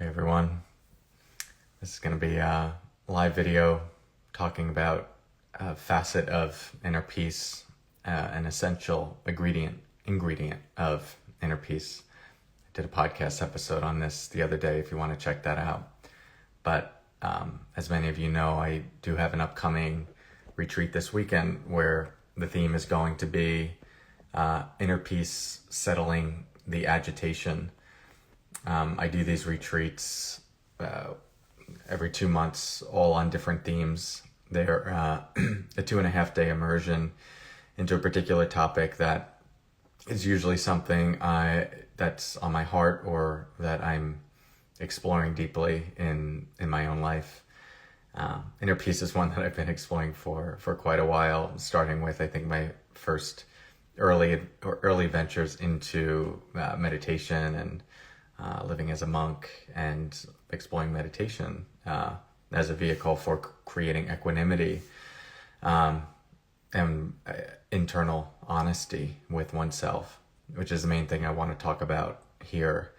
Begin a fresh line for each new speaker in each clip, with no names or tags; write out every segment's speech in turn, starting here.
Hey everyone, this is going to be a live video talking about a facet of inner peace, an essential ingredient of inner peace. I did a podcast episode on this the other day if you want to check that out. But as many of you know, I do have an upcoming retreat this weekend where the theme is going to be inner peace, settling the agitation. I do these retreats every 2 months, all on different themes. They're a 2.5 day immersion into a particular topic that is usually something that's on my heart or that I'm exploring deeply in my own life. Inner peace is one that I've been exploring for quite a while, starting with I think my first early ventures into meditation and living as a monk and exploring meditation as a vehicle for creating equanimity and internal honesty with oneself, which is the main thing I want to talk about here.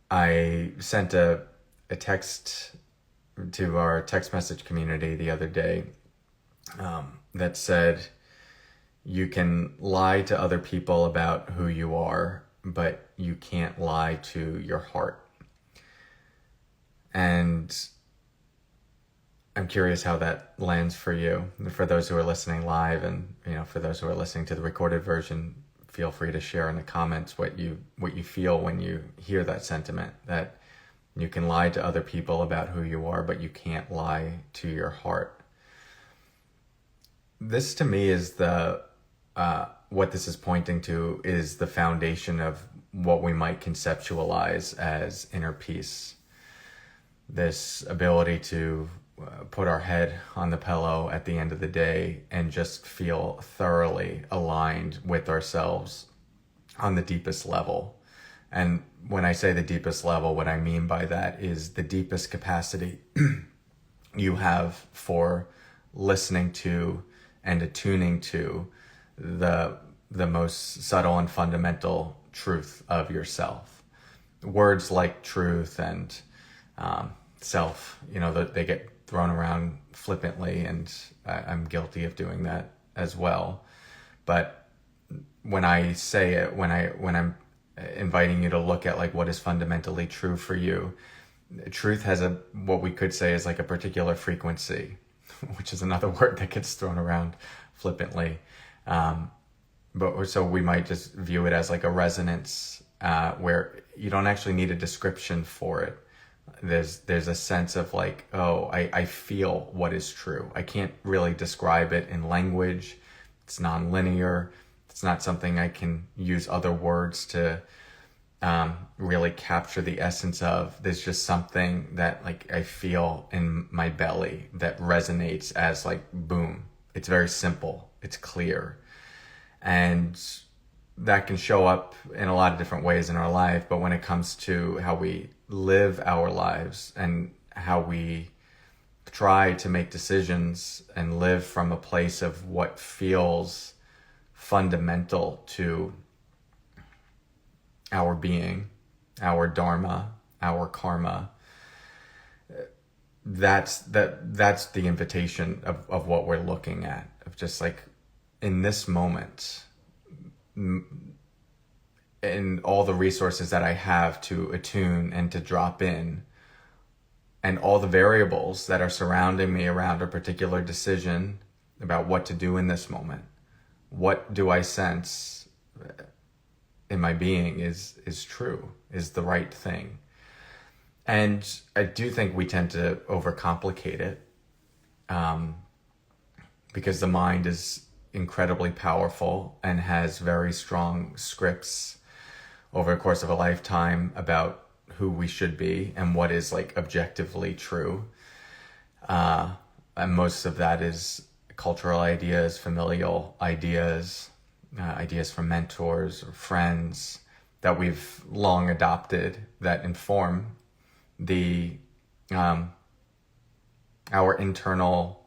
I sent a text to our text message community the other day that said, you can lie to other people about who you are, but you can't lie to your heart. And I'm curious how that lands for you. For those who are listening live, and for those who are listening to the recorded version, feel free to share in the comments what you feel when you hear that sentiment, that you can lie to other people about who you are, but you can't lie to your heart. This to me is what this is pointing to is the foundation of what we might conceptualize as inner peace. This ability to put our head on the pillow at the end of the day and just feel thoroughly aligned with ourselves on the deepest level. And when I say the deepest level, what I mean by that is the deepest capacity you have for listening to and attuning to the most subtle and fundamental truth of yourself. Words like truth and self, they get thrown around flippantly, and I'm guilty of doing that as well. But when I say it, when I'm inviting you to look at like what is fundamentally true for you, truth has what we could say is like a particular frequency, which is another word that gets thrown around flippantly. But so we might just view it as like a resonance where you don't actually need a description for it. There's a sense of like, oh, I feel what is true. I can't really describe it in language. It's non-linear. It's not something I can use other words to really capture the essence of. There's just something that like I feel in my belly that resonates as like boom. It's very simple. It's clear. And that can show up in a lot of different ways in our life. But when it comes to how we live our lives and how we try to make decisions and live from a place of what feels fundamental to our being, our dharma, our karma, that's the invitation of what we're looking at, of just like in this moment, and all the resources that I have to attune and to drop in, and all the variables that are surrounding me around a particular decision about what to do in this moment. What do I sense in my being is true, is the right thing? And I do think we tend to overcomplicate it because the mind is incredibly powerful and has very strong scripts over the course of a lifetime about who we should be and what is like objectively true. And most of that is cultural ideas, familial ideas, ideas from mentors or friends that we've long adopted that inform our internal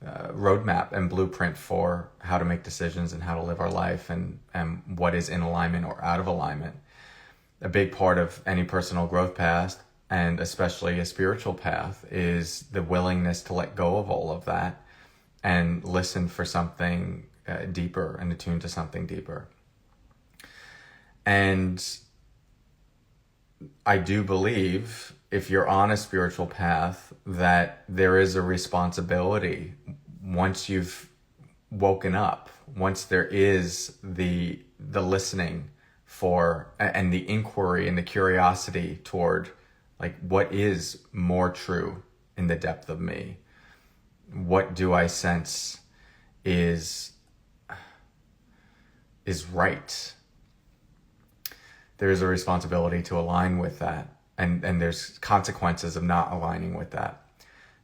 roadmap and blueprint for how to make decisions and how to live our life and what is in alignment or out of alignment. A big part of any personal growth path and especially a spiritual path, is the willingness to let go of all of that and listen for something deeper and attune to something deeper. And I do believe, if you're on a spiritual path, that there is a responsibility once you've woken up, once there is the listening for, and the inquiry and the curiosity toward, like, what is more true in the depth of me? What do I sense is right? There is a responsibility to align with that. And there's consequences of not aligning with that.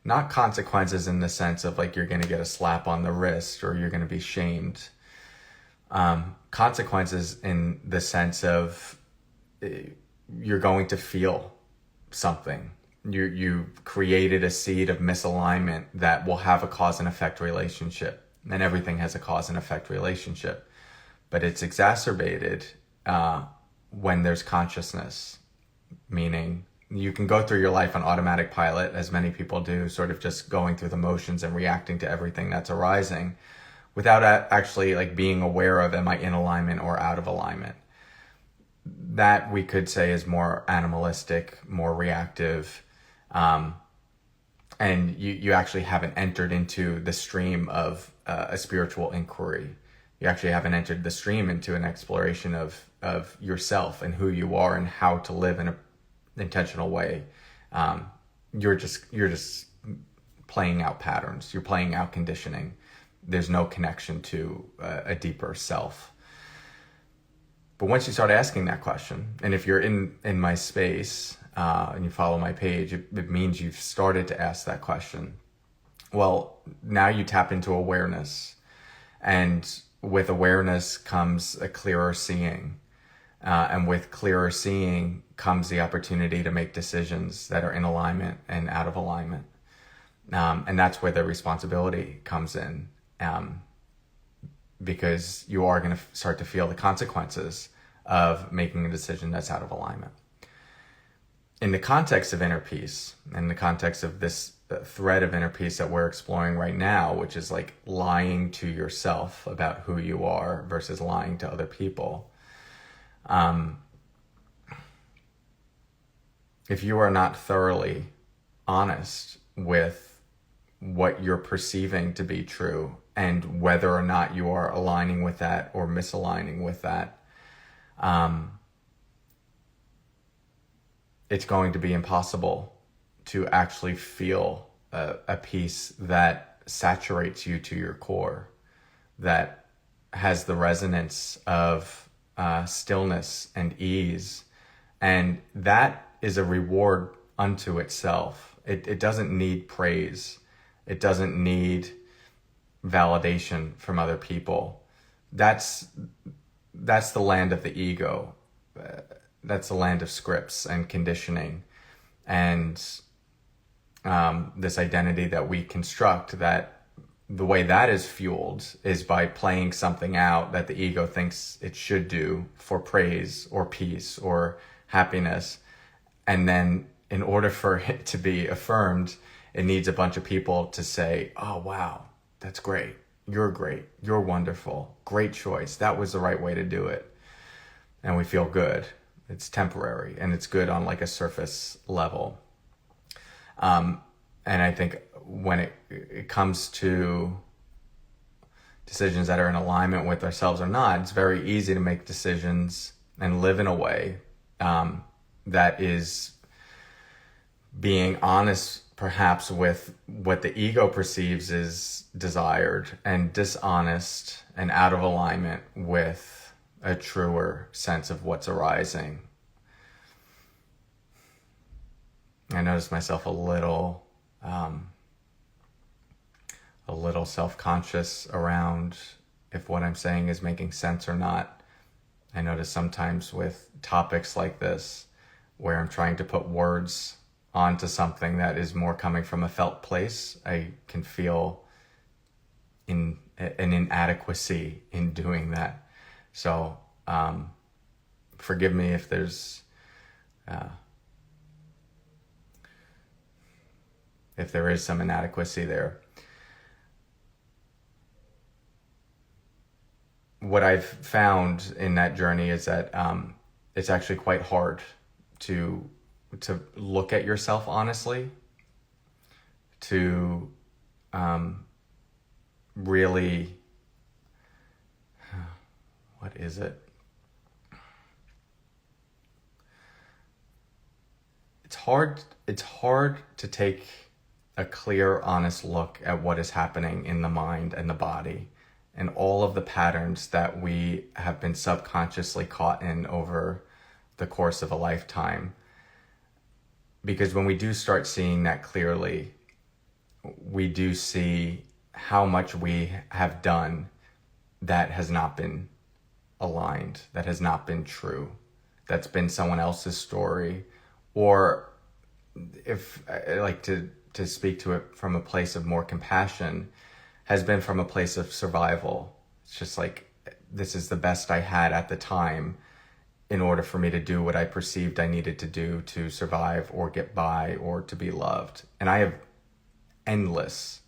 Not consequences in the sense of like you're going to get a slap on the wrist or you're going to be shamed. Consequences in the sense of you're going to feel something. You created a seed of misalignment that will have a cause and effect relationship. And everything has a cause and effect relationship. But it's exacerbated when there's consciousness. Meaning you can go through your life on automatic pilot, as many people do, sort of just going through the motions and reacting to everything that's arising without actually like being aware of, am I in alignment or out of alignment? That we could say is more animalistic, more reactive. And you actually haven't entered into the stream of a spiritual inquiry. You actually haven't entered the stream into an exploration of yourself and who you are and how to live in an intentional way. You're just playing out patterns. You're playing out conditioning. There's no connection to a deeper self. But once you start asking that question, and if you're in my space and you follow my page, it means you've started to ask that question. Well, now you tap into awareness, and with awareness comes a clearer seeing. And with clearer seeing comes the opportunity to make decisions that are in alignment and out of alignment. And that's where the responsibility comes in, because you are going to start to feel the consequences of making a decision that's out of alignment. In the context of inner peace, in the context of this thread of inner peace that we're exploring right now, which is like lying to yourself about who you are versus lying to other people. If you are not thoroughly honest with what you're perceiving to be true and whether or not you are aligning with that or misaligning with that, it's going to be impossible to actually feel a peace that saturates you to your core, that has the resonance of stillness and ease. And that is a reward unto itself. It doesn't need praise. It doesn't need validation from other people. That's the land of the ego. That's the land of scripts and conditioning, and this identity that we construct, that the way that is fueled is by playing something out that the ego thinks it should do for praise or peace or happiness. And then in order for it to be affirmed, it needs a bunch of people to say, oh, wow, that's great. You're wonderful. Great choice. That was the right way to do it. And we feel good. It's temporary and it's good on like a surface level. And I think when it comes to decisions that are in alignment with ourselves or not, it's very easy to make decisions and live in a way that is being honest perhaps with what the ego perceives is desired, and dishonest and out of alignment with a truer sense of what's arising. I noticed myself a little self-conscious around if what I'm saying is making sense or not. I notice sometimes with topics like this, where I'm trying to put words onto something that is more coming from a felt place, I can feel an inadequacy in doing that. So forgive me if there's if there is some inadequacy there. What I've found in that journey is that it's actually quite hard to look at yourself honestly, to really, what is it? It's hard to take a clear, honest look at what is happening in the mind and the body and all of the patterns that we have been subconsciously caught in over the course of a lifetime. Because when we do start seeing that clearly, we do see how much we have done that has not been aligned, that has not been true, that's been someone else's story. Or if I like to speak to it from a place of more compassion, has been from a place of survival. It's just like, this is the best I had at the time in order for me to do what I perceived I needed to do to survive or get by or to be loved. And I have endless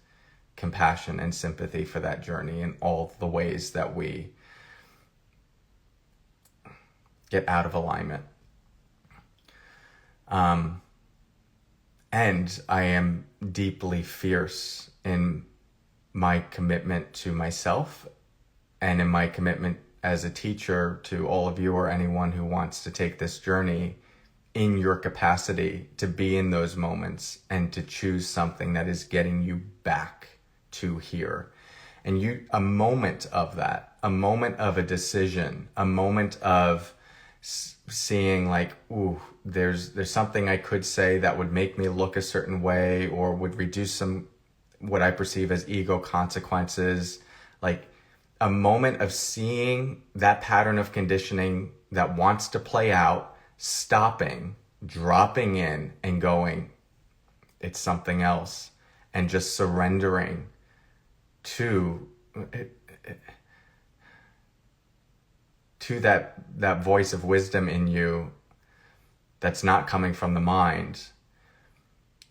compassion and sympathy for that journey in all the ways that we get out of alignment. And I am deeply fierce in my commitment to myself and in my commitment as a teacher to all of you or anyone who wants to take this journey in your capacity to be in those moments and to choose something that is getting you back to here. And a moment of that, a moment of a decision, a moment of seeing like, ooh, there's something I could say that would make me look a certain way or would reduce some what I perceive as ego consequences, like a moment of seeing that pattern of conditioning that wants to play out, stopping, dropping in and going, it's something else, and just surrendering to that voice of wisdom in you that's not coming from the mind.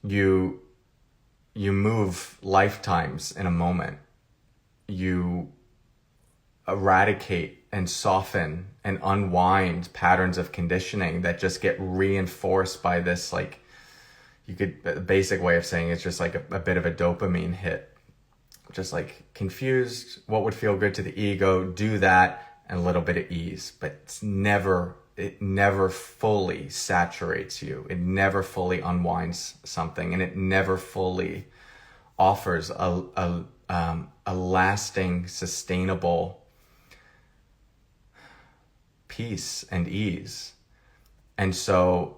You move lifetimes in a moment. You eradicate and soften and unwind patterns of conditioning that just get reinforced by this, like, a basic way of saying it's just like a bit of a dopamine hit. Just like confused, what would feel good to the ego, do that, and a little bit of ease. But it never fully saturates you. It never fully unwinds something, and it never fully offers a lasting, sustainable peace and ease. And so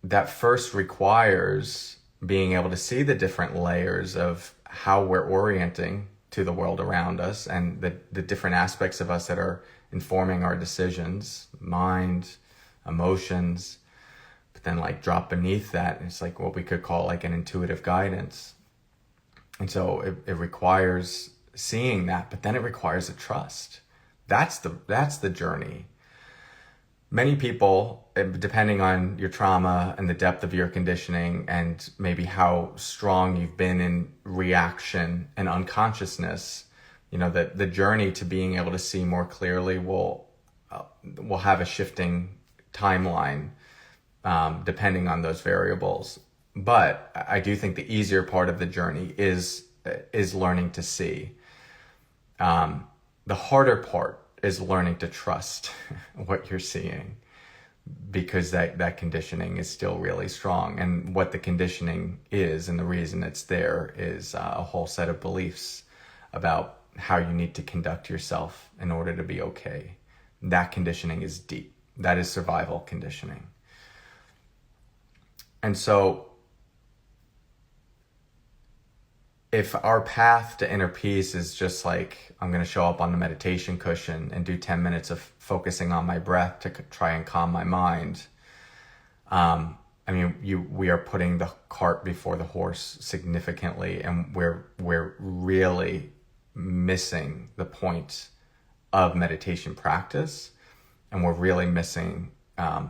that first requires being able to see the different layers of how we're orienting to the world around us and the different aspects of us that are informing our decisions, mind, emotions. But then like drop beneath that, it's like what we could call like an intuitive guidance. And so it requires seeing that, but then it requires a trust. That's the journey. Many people, depending on your trauma and the depth of your conditioning and maybe how strong you've been in reaction and unconsciousness, the journey to being able to see more clearly will have a shifting timeline depending on those variables. But I do think the easier part of the journey is learning to see. The harder part is learning to trust what you're seeing, because that conditioning is still really strong. And what the conditioning is and the reason it's there is a whole set of beliefs about how you need to conduct yourself in order to be okay. That conditioning is deep. That is survival conditioning. And so if our path to inner peace is just like, I'm going to show up on the meditation cushion and do 10 minutes of focusing on my breath to try and calm my mind, we are putting the cart before the horse significantly, and we're really missing the point of meditation practice, and we're really missing the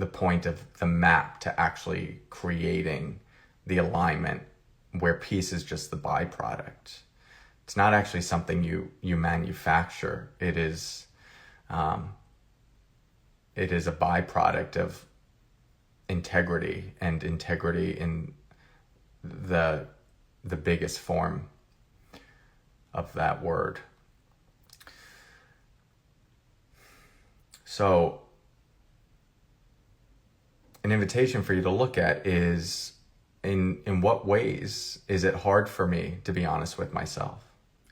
point of the map to actually creating the alignment, where peace is just the byproduct. It's not actually something you manufacture. It is a byproduct of integrity, and integrity in the biggest form of that word. So an invitation for you to look at is, in what ways is it hard for me to be honest with myself?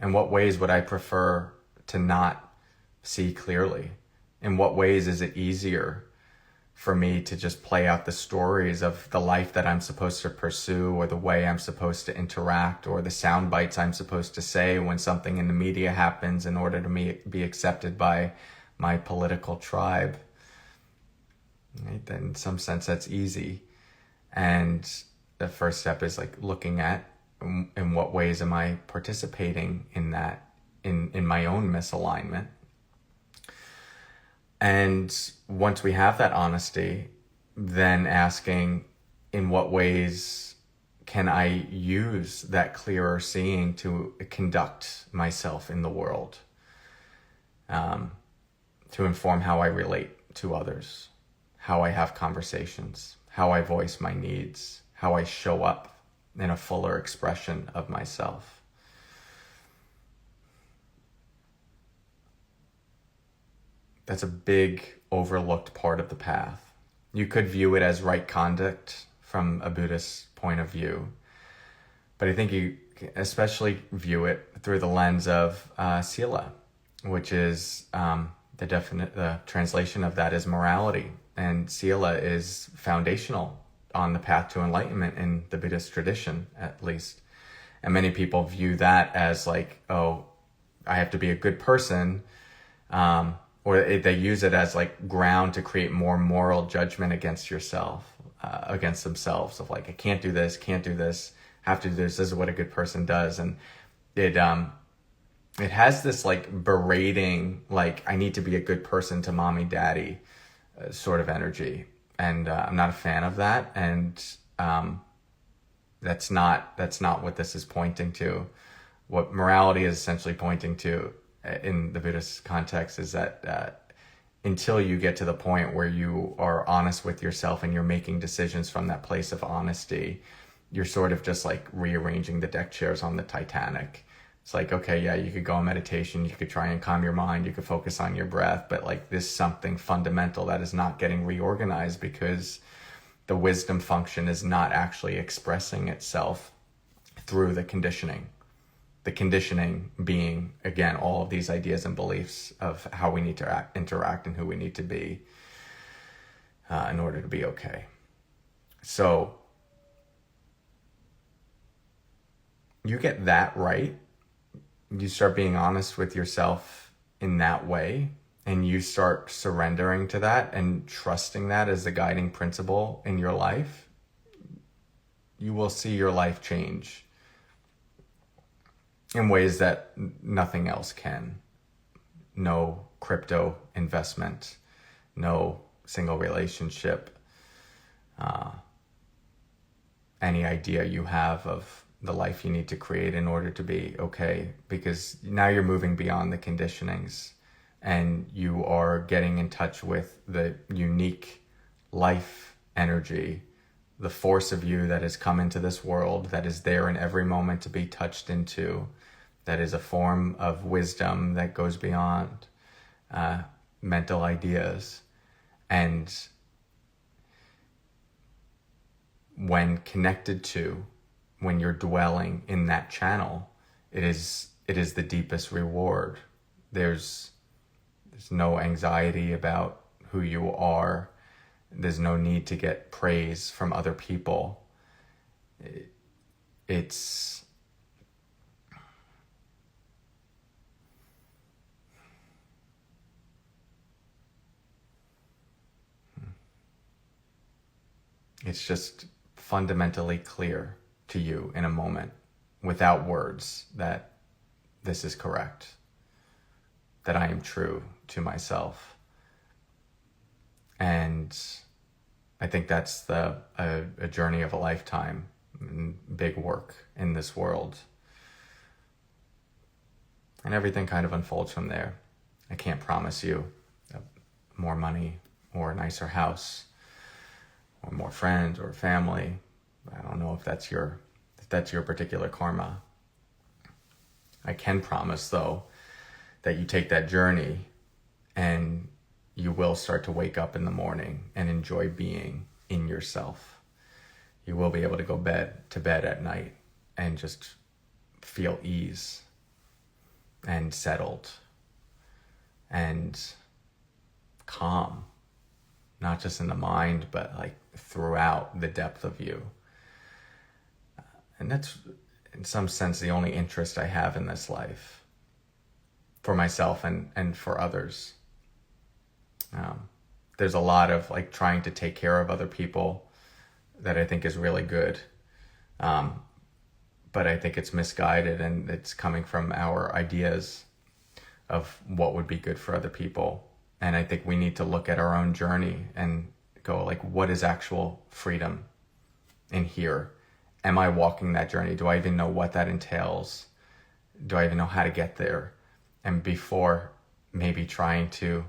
In what ways would I prefer to not see clearly? In what ways is it easier for me to just play out the stories of the life that I'm supposed to pursue, or the way I'm supposed to interact, or the sound bites I'm supposed to say when something in the media happens in order to be accepted by my political tribe? Right? Then in some sense that's easy. And the first step is like looking at in what ways am I participating in that, in my own misalignment. And once we have that honesty, then asking, in what ways can I use that clearer seeing to conduct myself in the world, to inform how I relate to others, how I have conversations, how I voice my needs, how I show up in a fuller expression of myself. That's a big overlooked part of the path. You could view it as right conduct from a Buddhist point of view, but I think you especially view it through the lens of sila, which is the translation of that is morality, and sila is foundational on the path to enlightenment in the Buddhist tradition, at least. And many people view that as like, oh, I have to be a good person, or they use it as like ground to create more moral judgment against yourself, against themselves, of like, I can't do this, have to do this is what a good person does. And it has this like berating, like, I need to be a good person to mommy, daddy sort of energy. And I'm not a fan of that. And that's not what this is pointing to. What morality is essentially pointing to in the Buddhist context is that until you get to the point where you are honest with yourself and you're making decisions from that place of honesty, you're sort of just like rearranging the deck chairs on the Titanic. It's like, okay, yeah, you could go on meditation, you could try and calm your mind, you could focus on your breath, but like there's something fundamental that is not getting reorganized because the wisdom function is not actually expressing itself through the conditioning. The conditioning being, again, all of these ideas and beliefs of how we need to interact and who we need to be in order to be okay. So you get that right, you start being honest with yourself in that way, and you start surrendering to that and trusting that as the guiding principle in your life, you will see your life change in ways that nothing else can. No crypto investment, no single relationship, any idea you have of the life you need to create in order to be okay, because now you're moving beyond the conditionings and you are getting in touch with the unique life energy, the force of you that has come into this world, that is there in every moment to be touched into, that is a form of wisdom that goes beyond mental ideas. And when connected to, when you're dwelling in that channel, it is the deepest reward. There's no anxiety about who you are. There's no need to get praise from other people. It's just fundamentally clear to you in a moment, without words, that this is correct, that I am true to myself. And I think that's a journey of a lifetime, and big work in this world. And everything kind of unfolds from there. I can't promise you more money or a nicer house or more friends or family. I don't know if that's your particular karma. I can promise, though, that you take that journey and you will start to wake up in the morning and enjoy being in yourself. You will be able to go to bed at night and just feel ease and settled and calm, not just in the mind, but like throughout the depth of you. And that's, in some sense, the only interest I have in this life for myself and for others. There's a lot of like trying to take care of other people that I think is really good. But I think it's misguided, and it's coming from our ideas of what would be good for other people. And I think we need to look at our own journey and go like, what is actual freedom in here? Am I walking that journey? Do I even know what that entails? Do I even know how to get there? And before maybe trying to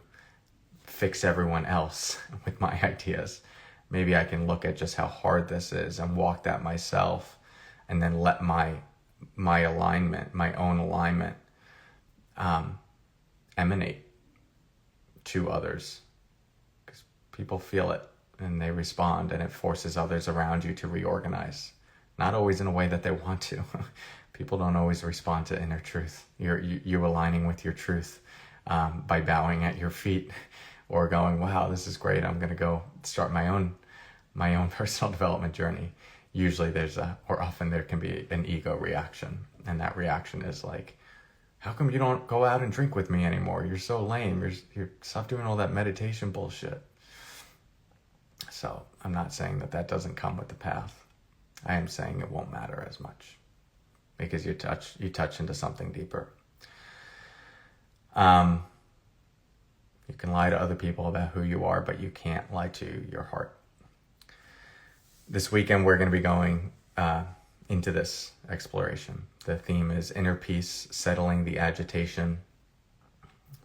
fix everyone else with my ideas, maybe I can look at just how hard this is and walk that myself, and then let my alignment, my own alignment, emanate to others. Because people feel it and they respond, and it forces others around you to reorganize. Not always in a way that they want to. People don't always respond to inner truth. You aligning with your truth by bowing at your feet or going, wow, this is great. I'm going to go start my own personal development journey. Usually often there can be an ego reaction. And that reaction is like, how come you don't go out and drink with me anymore? You're so lame. You're stop doing all that meditation bullshit. So I'm not saying that doesn't come with the path. I am saying it won't matter as much because you touch into something deeper. You can lie to other people about who you are, but you can't lie to your heart. This weekend, we're going to be going into this exploration. The theme is inner peace, settling the agitation.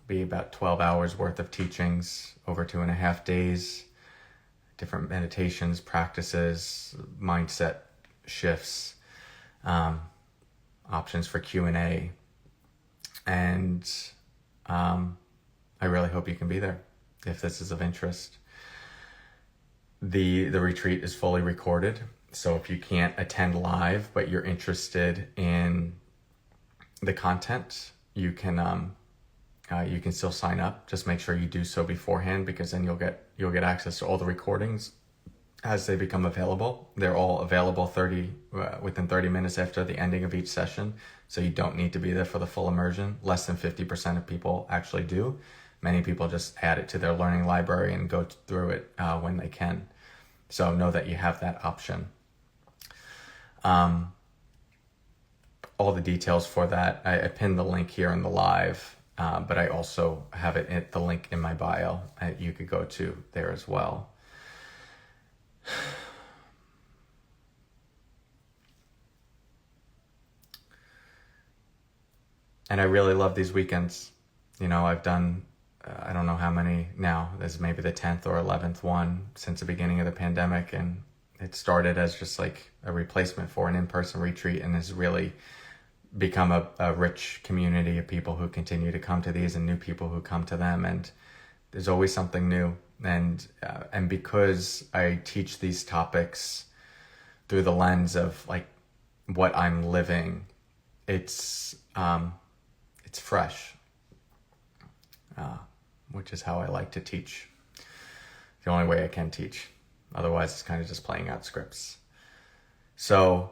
Be about 12 hours worth of teachings over 2.5 days, different meditations, practices, mindset shifts, options for Q&A. And I really hope you can be there if this is of interest. The retreat is fully recorded, so if you can't attend live but you're interested in the content, you can still sign up. Just make sure you do so beforehand, because then you'll get access to all the recordings as they become available. They're all available within 30 minutes after the ending of each session, so you don't need to be there for the full immersion. Less than 50% of people actually do. Many people just add it to their learning library and go through it when they can. So know that you have that option. All the details for that, I pinned the link here in the live, but I also have the link in my bio. You could go to there as well. And I really love these weekends. I've done, I don't know how many now. This is maybe the 10th or 11th one since the beginning of the pandemic. And it started as just like a replacement for an in-person retreat, and has really become a rich community of people who continue to come to these and new people who come to them. And there's always something new. And because I teach these topics through the lens of like what I'm living, it's fresh, which is how I like to teach. The only way I can teach. Otherwise, it's kind of just playing out scripts. So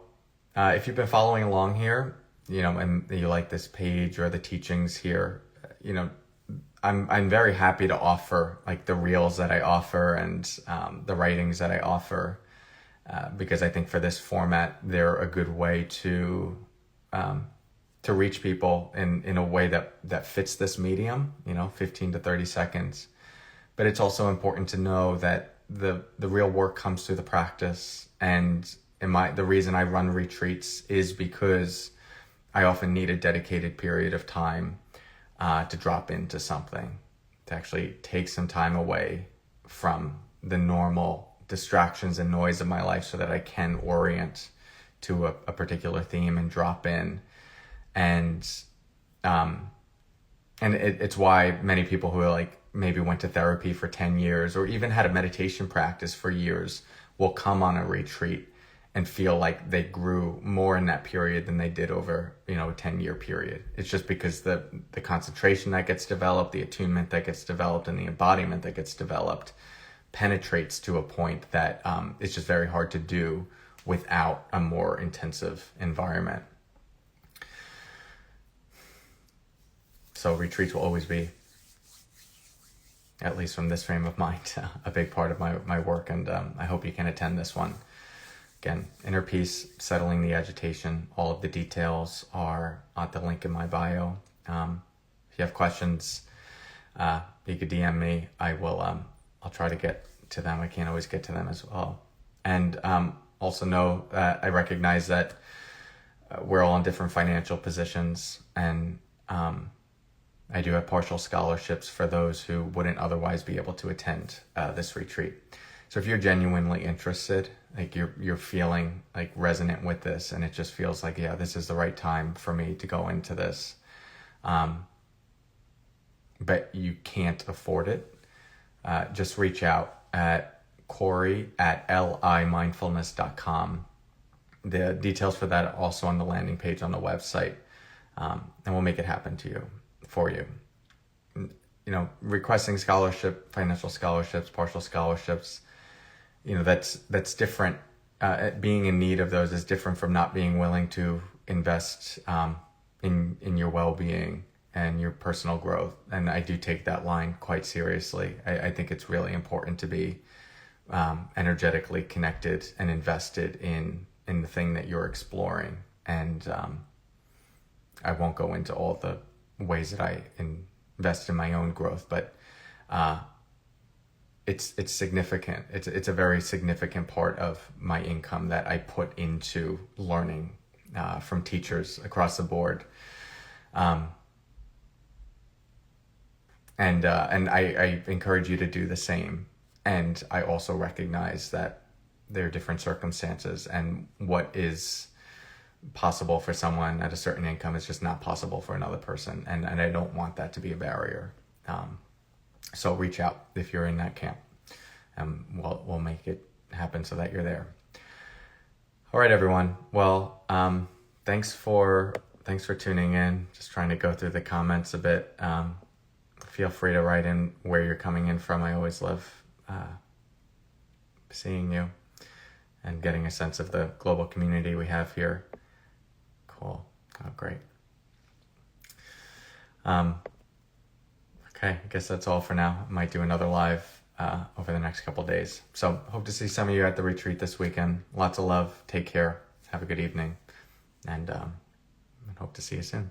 if you've been following along here, and you like this page or the teachings here, I'm very happy to offer like the reels that I offer and the writings that I offer, because I think for this format, they're a good way to reach people in a way that fits this medium, 15 to 30 seconds. But it's also important to know that the real work comes through the practice, and the reason I run retreats is because I often need a dedicated period of time to drop into something, to actually take some time away from the normal distractions and noise of my life so that I can orient to a particular theme and drop in. And it's why many people who are like maybe went to therapy for 10 years or even had a meditation practice for years will come on a retreat and feel like they grew more in that period than they did over, a 10-year period. It's just because the concentration that gets developed, the attunement that gets developed, and the embodiment that gets developed penetrates to a point that it's just very hard to do without a more intensive environment. So retreats will always be, at least from this frame of mind, a big part of my work, and I hope you can attend this one. Again, inner peace, settling the agitation. All of the details are at the link in my bio. If you have questions, you could DM me. I'll try to get to them. I can't always get to them as well. And also know that I recognize that we're all in different financial positions, and I do have partial scholarships for those who wouldn't otherwise be able to attend this retreat. So if you're genuinely interested, like you're feeling like resonant with this, and it just feels like, yeah, this is the right time for me to go into this, but you can't afford it, just reach out at Corey@limindfulness.com. The details for that are also on the landing page on the website, and we'll make it happen for you. Requesting scholarship, financial scholarships, partial scholarships, that's different. Being in need of those is different from not being willing to invest in your well-being and your personal growth. And I do take that line quite seriously. I think it's really important to be energetically connected and invested in the thing that you're exploring. And I won't go into all the ways that I invest in my own growth, but it's significant. It's a very significant part of my income that I put into learning from teachers across the board. And I encourage you to do the same. And I also recognize that there are different circumstances, and what is possible for someone at a certain income is just not possible for another person. And I don't want that to be a barrier. So reach out if you're in that camp. We'll make it happen so that you're there. All right, everyone. Well, thanks for tuning in. Just trying to go through the comments a bit. Feel free to write in where you're coming in from. I always love seeing you and getting a sense of the global community we have here. Cool. Oh, great. Okay, I guess that's all for now. I might do another live over the next couple days. So hope to see some of you at the retreat this weekend. Lots of love. Take care. Have a good evening. And hope to see you soon.